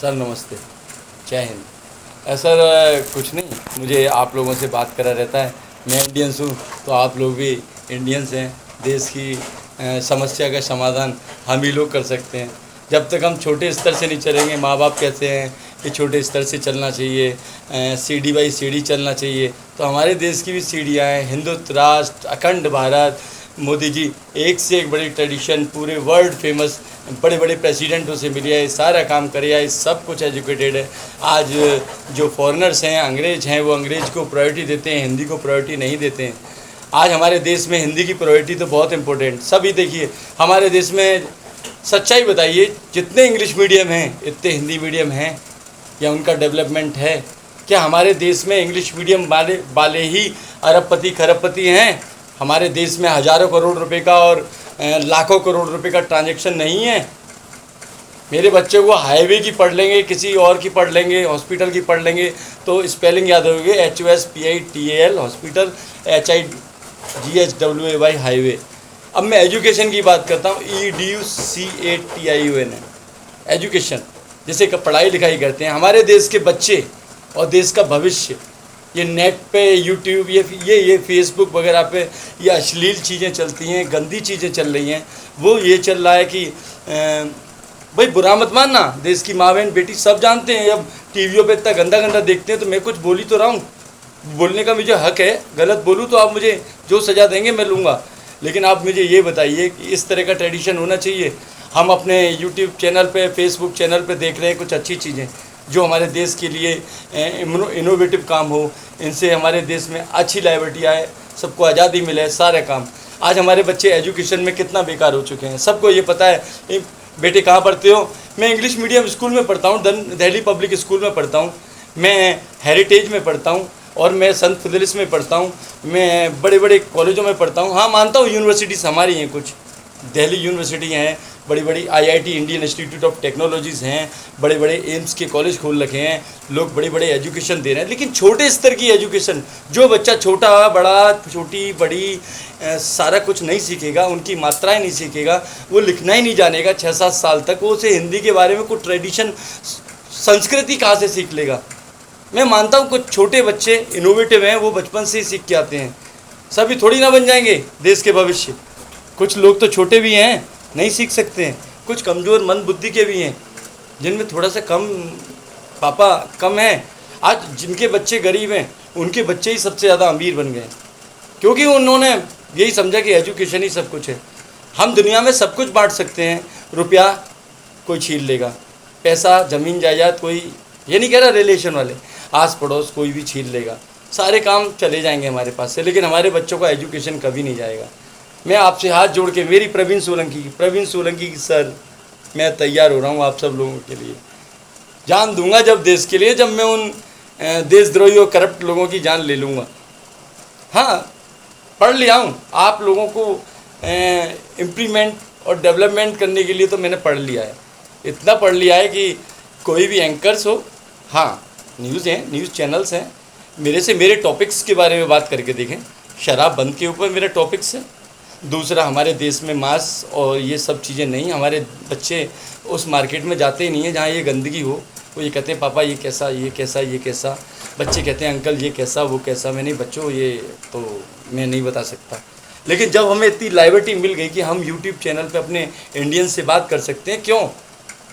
Sir नमस्ते, जय Hind. Sir कुछ नहीं, मुझे आप लोगों से बात करा रहता है। मैं इंडियंस हूँ तो आप लोग भी इंडियंस हैं। देश की समस्या का समाधान हम ही लोग कर सकते हैं। जब तक हम छोटे स्तर से नहीं चलेंगे, माँ बाप कहते हैं कि छोटे स्तर से चलना चाहिए, सीढ़ी बाई सीढ़ी चलना चाहिए, तो हमारे देश की भी सीढ़ियाँ हैं। हिंदुत्व राष्ट्र, अखंड भारत, मोदी जी एक से एक बड़ी ट्रेडिशन, पूरे वर्ल्ड फेमस, बड़े बड़े प्रेसिडेंटों से मिली है, सारा काम करे है, सब कुछ एजुकेटेड है। आज जो फॉरेनर्स हैं, अंग्रेज हैं, वो अंग्रेज को प्रायोरिटी देते हैं, हिंदी को प्रायोरिटी नहीं देते हैं। आज हमारे देश में हिंदी की प्रायोरिटी तो बहुत इंपॉर्टेंट। सभी देखिए हमारे देश में, सच्चाई बताइए, जितने इंग्लिश मीडियम हैं इतने हिंदी मीडियम हैं या उनका डेवलपमेंट है? क्या हमारे देश में इंग्लिश मीडियम वाले ही अरबपति खरबपति हैं? हमारे देश में हज़ारों करोड़ रुपए का और लाखों करोड़ रुपए का ट्रांजैक्शन नहीं है? मेरे बच्चे को हाईवे की पढ़ लेंगे, किसी और की पढ़ लेंगे, हॉस्पिटल की पढ़ लेंगे तो स्पेलिंग याद होगी, HOSPITAL हॉस्पिटल, HIGHWAY हाईवे। अब मैं एजुकेशन की बात करता हूँ, EDUCATION है एजुकेशन, जैसे पढ़ाई लिखाई करते हैं हमारे देश के बच्चे और देश का भविष्य। ये नेट पे, यूट्यूब, ये फेसबुक वगैरह पे ये अश्लील चीज़ें चलती हैं, गंदी चीज़ें चल रही हैं। वो ये चल रहा है कि भाई बुरा मत मानना, देश की माँ बहन बेटी सब जानते हैं। अब टीवियों पे इतना गंदा गंदा देखते हैं तो मैं कुछ बोल ही तो रहा हूँ, बोलने का मुझे हक है। गलत बोलूँ तो आप मुझे जो सज़ा देंगे मैं लूँगा, लेकिन आप मुझे ये बताइए कि इस तरह का ट्रेडिशन होना चाहिए? हम अपने यूट्यूब चैनल पे, फेसबुक चैनल पे देख रहे हैं कुछ अच्छी चीज़ें जो हमारे देश के लिए इनोवेटिव काम हो, इनसे हमारे देश में अच्छी लाइबिलिटी आए, सबको आज़ादी मिले, सारे काम। आज हमारे बच्चे एजुकेशन में कितना बेकार हो चुके हैं, सबको ये पता है। बेटे कहाँ पढ़ते हो? मैं इंग्लिश मीडियम स्कूल में पढ़ता हूँ, दिल्ली पब्लिक स्कूल में पढ़ता हूँ, मैं हेरिटेज में पढ़ता हूँ, और मैं संत फिदेलिस में पढ़ता हूँ, मैं बड़े बड़े कॉलेजों में पढ़ता हूँ। हाँ मानता हूँ यूनिवर्सिटीज़ हमारी हैं, कुछ दिल्ली यूनिवर्सिटी हैं, बड़ी बड़ी IIT Indian institute of technologies हैं, बड़े बड़े एम्स के कॉलेज खोल रखे हैं, लोग बड़ी बड़े एजुकेशन दे रहे हैं। लेकिन छोटे स्तर की एजुकेशन, जो बच्चा छोटा बड़ा, छोटी बड़ी सारा कुछ नहीं सीखेगा, उनकी मात्राएं नहीं सीखेगा, वो लिखना ही नहीं जानेगा 6-7 साल तक, वो उसे हिंदी के बारे में कुछ ट्रेडिशन, संस्कृति कहाँ से सीख लेगा? मैं मानता हूँ कुछ छोटे बच्चे इनोवेटिव हैं, वो बचपन से ही सीख के आते हैं। सभी थोड़ी ना बन जाएंगे देश के भविष्य। कुछ लोग तो छोटे भी हैं, नहीं सीख सकते हैं, कुछ कमज़ोर मन बुद्धि के भी हैं, जिनमें थोड़ा सा कम पापा कम है। आज जिनके बच्चे गरीब हैं उनके बच्चे ही सबसे ज़्यादा अमीर बन गए, क्योंकि उन्होंने यही समझा कि एजुकेशन ही सब कुछ है। हम दुनिया में सब कुछ बांट सकते हैं, रुपया कोई छीन लेगा, पैसा, ज़मीन जायदाद कोई, ये नहीं कह रहा रिलेशन वाले, आस पड़ोस कोई भी छीन लेगा, सारे काम चले जाएंगे हमारे पास से, लेकिन हमारे बच्चों का एजुकेशन कभी नहीं जाएगा। मैं आपसे हाथ जोड़ के, मेरी प्रवीण सोलंकी की सर, मैं तैयार हो रहा हूँ आप सब लोगों के लिए, जान दूंगा जब देश के लिए, जब मैं उन देशद्रोही और करप्ट लोगों की जान ले लूँगा। हाँ पढ़ लिया हूँ, आप लोगों को इम्प्लीमेंट और डेवलपमेंट करने के लिए तो मैंने पढ़ लिया है, इतना पढ़ लिया है कि कोई भी एंकर्स हो, हाँ न्यूज़ हैं, न्यूज़ चैनल्स हैं, मेरे से मेरे टॉपिक्स के बारे में बात करके देखें। शराब बंद के ऊपर मेरा टॉपिक्स है। दूसरा, हमारे देश में मांस और ये सब चीज़ें नहीं, हमारे बच्चे उस मार्केट में जाते ही नहीं है जहाँ ये गंदगी हो। वो ये कहते हैं पापा ये कैसा, ये कैसा, ये कैसा, बच्चे कहते हैं अंकल ये कैसा, वो कैसा। मैं नहीं बच्चों, ये तो मैं नहीं बता सकता। लेकिन जब हमें इतनी लाइबिलिटी मिल गई कि हम यूट्यूब चैनल पे अपने इंडियन से बात कर सकते हैं, क्यों?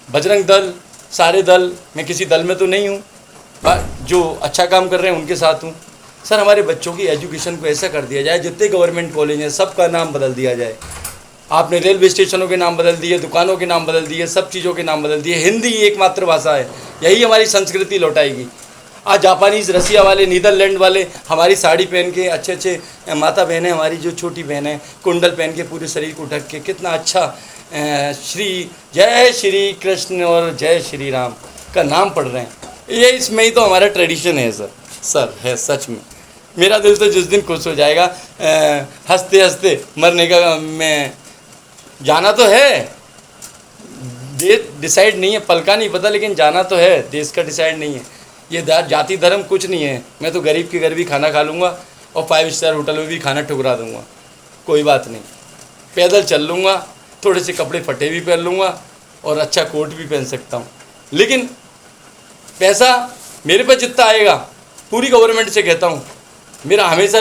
बजरंग दल, सारे दल, मैं किसी दल में तो नहीं हूँ, जो अच्छा काम कर रहे हैं उनके साथ हूँ। सर हमारे बच्चों की एजुकेशन को ऐसा कर दिया जाए, जितने गवर्नमेंट कॉलेज हैं सबका नाम बदल दिया जाए। आपने रेलवे स्टेशनों के नाम बदल दिए, दुकानों के नाम बदल दिए, सब चीज़ों के नाम बदल दिए। हिंदी एकमात्र भाषा है, यही हमारी संस्कृति लौटाएगी। आज जापानीज़, रसिया वाले, नीदरलैंड वाले हमारी साड़ी पहन के, अच्छे अच्छे माता बहनें, हमारी जो छोटी बहनें कुंडल पहन के पूरे शरीर को ढक के, कितना अच्छा जय श्री कृष्ण और जय श्री राम का नाम पढ़ रहे हैं। ये इसमें ही तो हमारा ट्रेडिशन है सर है सच में। मेरा दिल तो जिस दिन खुश हो जाएगा, हंसते हंसते मरने का। मैं जाना तो है, देश डिसाइड नहीं है, पल का नहीं पता, लेकिन जाना तो है, देश का डिसाइड नहीं है। ये जाति धर्म कुछ नहीं है। मैं तो गरीब के घर भी खाना खा लूँगा और 5 स्टार होटल में भी खाना ठुकरा दूँगा, कोई बात नहीं। पैदल चल लूँगा, थोड़े से कपड़े फटे भी पहन लूँगा और अच्छा कोट भी पहन सकता हूँ, लेकिन पैसा मेरे पास जितना आएगा, पूरी गवर्नमेंट से कहता हूँ, मेरा हमेशा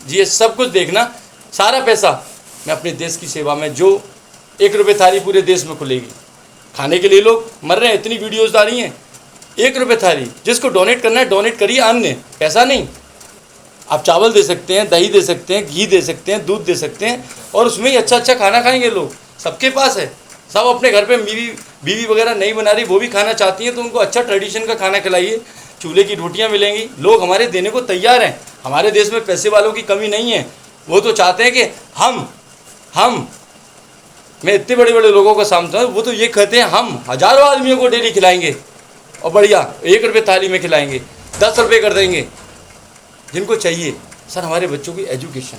ये सब कुछ देखना, सारा पैसा मैं अपने देश की सेवा में, जो 1 रुपये थाली पूरे देश में खुलेगी, खाने के लिए लोग मर रहे हैं, इतनी वीडियोज़ आ रही हैं, 1 रुपये थाली, जिसको डोनेट करना है डोनेट करिए, अन्य पैसा नहीं। आप चावल दे सकते हैं, दही दे सकते हैं, घी दे सकते हैं, दूध दे सकते हैं, और उसमें ही अच्छा अच्छा खाना खाएंगे लोग। सबके पास है, सब अपने घर पे बीवी वगैरह नहीं बना रही, वो भी खाना चाहती हैं, तो उनको अच्छा ट्रेडिशन का खाना खिलाइए, चूल्हे की रोटियां मिलेंगी, लोग हमारे देने को तैयार हैं। हमारे देश में पैसे वालों की कमी नहीं है, वो तो चाहते हैं कि हम मैं इतने बड़े बड़े लोगों को समझता हूँ, वो तो ये कहते हैं हम हज़ारों आदमियों को डेली खिलाएंगे, और बढ़िया 1 रुपये थाली में खिलाएंगे, 10 रुपये कर देंगे जिनको चाहिए। सर हमारे बच्चों की एजुकेशन,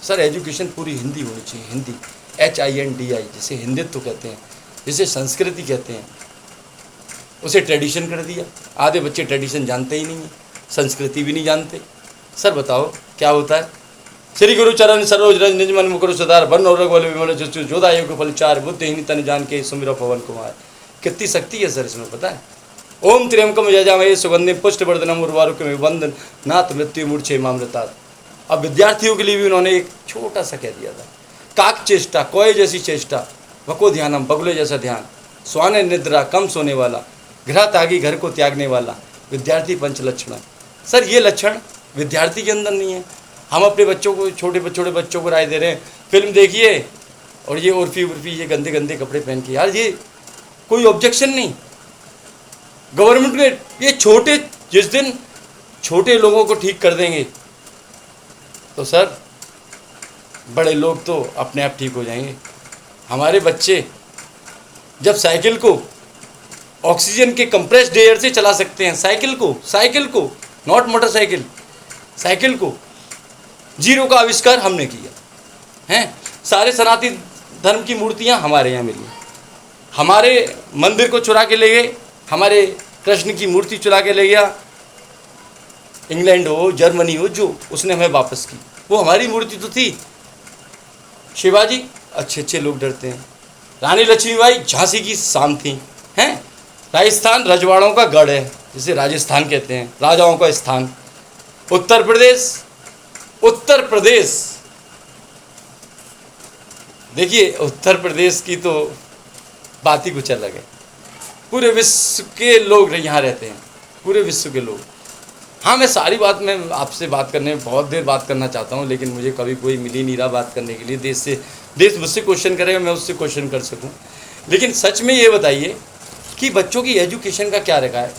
सर एजुकेशन पूरी हिंदी होनी चाहिए, हिंदी HINDI, जिसे हिंदित्व कहते हैं, जिसे संस्कृति कहते हैं, उसे ट्रेडिशन कर दिया। आधे बच्चे ट्रेडिशन जानते ही नहीं हैं, संस्कृति भी नहीं जानते। सर बताओ क्या होता है। श्री गुरु चरण सरोज रज निज मन मुकुर सुधार, वन और रघुवल विमल जसु जोदायु के फल चार, बुद्धिहीन तन जान के सुमिरो पवन कुमार। कितनी शक्ति है सर इसमें, पता है। ओम त्र्यंबकम यजामहे सुगंधिम पुष्टिवर्धनम उर्वारुकमिव वंदन नाथ मृत्यु मूर्छे मामृतात्। अब विद्यार्थियों के लिए भी उन्होंने एक छोटा सा कह दिया था, काक चेष्टा, कोय जैसी चेष्टा, वको ध्यानम, बगुले जैसा ध्यान, स्वाने निद्रा, कम सोने वाला, घृ त्यागी, घर को त्यागने वाला, विद्यार्थी पंच लक्षण। सर ये लक्षण विद्यार्थी के अंदर नहीं है। हम अपने बच्चों को, छोटे बच्चों को राय दे रहे हैं, फिल्म देखिए और ये उर्फी ये गंदे गंदे कपड़े पहन के, यार ये कोई ऑब्जेक्शन नहीं। गवर्नमेंट के ये छोटे, जिस दिन छोटे लोगों को ठीक कर देंगे तो सर बड़े लोग तो अपने आप ठीक हो जाएंगे। हमारे बच्चे जब साइकिल को ऑक्सीजन के कंप्रेस्ड एयर से चला सकते हैं, साइकिल को नॉट मोटरसाइकिल, साइकिल को, जीरो का आविष्कार हमने किया है। सारे सनातन धर्म की मूर्तियां हमारे यहाँ मिली, हमारे मंदिर को चुरा के ले गए, हमारे कृष्ण की मूर्ति चुरा के ले गया इंग्लैंड हो, जर्मनी हो, जो उसने हमें वापस की। वो हमारी मूर्ति तो थी। शिवाजी, अच्छे लोग डरते हैं। रानी लक्ष्मीबाई झांसी की शान थी, हैं। राजस्थान रजवाड़ों का गढ़ है, जिसे राजस्थान कहते हैं, राजाओं का स्थान। उत्तर प्रदेश देखिए, उत्तर प्रदेश की तो बात ही कुछ अलग है। पूरे विश्व के लोग यहाँ रहते हैं, पूरे विश्व के लोग। हाँ, मैं सारी बात में आपसे बात करने में बहुत देर बात करना चाहता हूँ, लेकिन मुझे कभी कोई मिल ही नहीं रहा बात करने के लिए। देश मुझसे क्वेश्चन करेगा, मैं उससे क्वेश्चन कर सकूँ। लेकिन सच में ये बताइए कि बच्चों की एजुकेशन का क्या रखा है।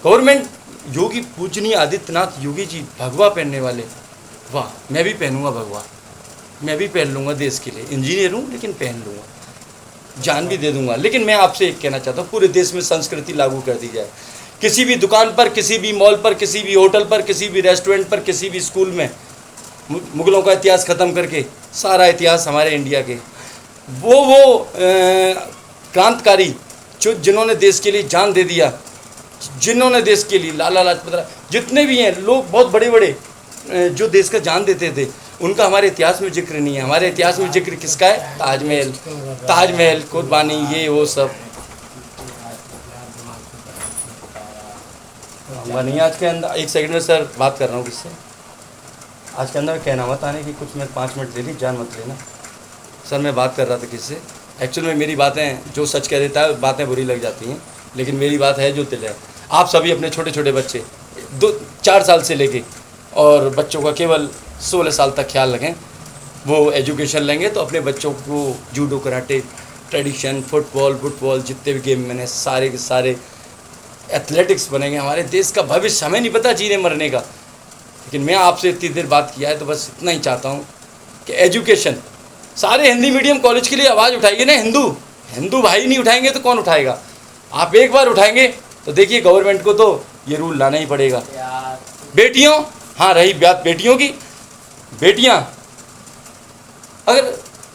गवर्नमेंट, योगी पूजनीय आदित्यनाथ योगी जी भगवा पहनने वाले, वाह, मैं भी पहनूंगा भगवा, मैं भी पहन लूँगा देश के लिए। इंजीनियर हूँ लेकिन पहन लूँगा, जान भी दे दूंगा। लेकिन मैं आपसे एक कहना चाहता हूँ, पूरे देश में संस्कृति लागू कर दी जाए। किसी भी दुकान पर, किसी भी मॉल पर, किसी भी होटल पर, किसी भी रेस्टोरेंट पर, किसी भी स्कूल में मुगलों का इतिहास ख़त्म करके सारा इतिहास हमारे इंडिया के वो क्रांतिकारी जिन्होंने देश के लिए जान दे दिया, जिन्होंने देश के लिए, लाला लाजपत राय, जितने भी हैं लोग, बहुत बड़े बड़े जो देश का जान देते थे, उनका हमारे इतिहास में जिक्र नहीं है। हमारे इतिहास में जिक्र किसका है? ताजमहल, कुर्बानी, ये वो सब। नहीं, आज के अंदर एक सेकंड में सर बात कर रहा हूँ किससे। आज के अंदर कहना मत आने की, कुछ मिनट 5 मिनट ले ली, जान मत लेना। सर मैं बात कर रहा था किससे, एक्चुअल में मेरी बातें, जो सच कह देता है बातें बुरी लग जाती हैं, लेकिन मेरी बात है जो दिल है। आप सभी अपने छोटे बच्चे 2-4 साल से लेके और बच्चों का केवल 16 साल तक ख्याल रखें। वो एजुकेशन लेंगे तो अपने बच्चों को जूडो, कराटे, ट्रेडिशन, फुटबॉल जितने भी गेम मैंने सारे के सारे एथलेटिक्स बनेंगे। हमारे देश का भविष्य हमें नहीं पता जीने मरने का, लेकिन मैं आपसे इतनी देर बात किया है तो बस इतना ही चाहता हूँ कि एजुकेशन, सारे हिंदी मीडियम कॉलेज के लिए आवाज़ उठाइए ना। हिंदू भाई नहीं उठाएंगे तो कौन उठाएगा? आप एक बार उठाएंगे तो देखिए गवर्नमेंट को तो ये रूल लाना ही पड़ेगा। बेटियों, हाँ रही बात बेटियों की, बेटियाँ अगर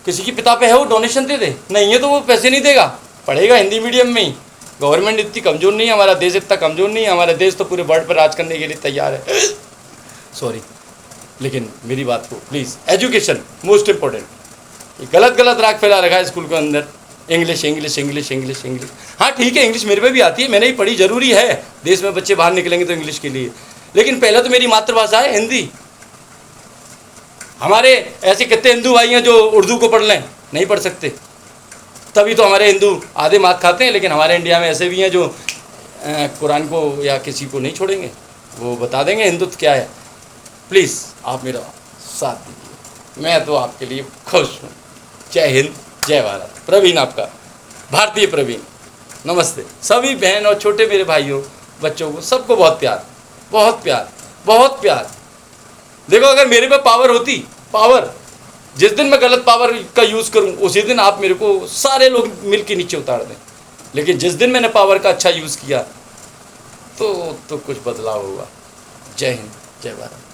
किसी के पिता पे है वो डोनेशन दे दे, नहीं है तो वो पैसे नहीं देगा, पढ़ेगा हिंदी मीडियम में ही। गवर्नमेंट इतनी कमज़ोर नहीं है, हमारा देश इतना कमज़ोर नहीं है। हमारा देश तो पूरे वर्ल्ड पर राज करने के लिए तैयार है। सॉरी, लेकिन मेरी बात को प्लीज़, एजुकेशन मोस्ट इम्पोर्टेंट। ये गलत राग फैला रखा है स्कूल के अंदर, English English English English English. हाँ ठीक है, इंग्लिश मेरे पे भी आती है, मैंने ही पढ़ी, जरूरी है, देश में बच्चे बाहर निकलेंगे तो इंग्लिश के लिए, लेकिन पहले तो मेरी मातृभाषा है हिंदी। हमारे ऐसे कितने हिंदू भाई हैं जो उर्दू को पढ़ लें, नहीं पढ़ सकते, तभी तो हमारे हिंदू आधे मात खाते हैं। लेकिन हमारे इंडिया में ऐसे भी हैं जो कुरान को या किसी को नहीं छोड़ेंगे, वो बता देंगे हिंदुत्व क्या है। प्लीज़ आप मेरा साथ दीजिए, मैं तो आपके लिए खुश हूँ। जय हिंद, जय भारत। प्रवीण आपका, भारतीय प्रवीण, नमस्ते। सभी बहन और छोटे मेरे भाइयों बच्चों को, सबको बहुत प्यार, बहुत प्यार, बहुत प्यार। देखो अगर मेरे पे पावर होती, पावर, जिस दिन मैं गलत पावर का यूज़ करूं उसी दिन आप मेरे को सारे लोग मिल के नीचे उतार दें, लेकिन जिस दिन मैंने पावर का अच्छा यूज़ किया तो कुछ बदलाव हुआ। जय हिंद, जय भारत।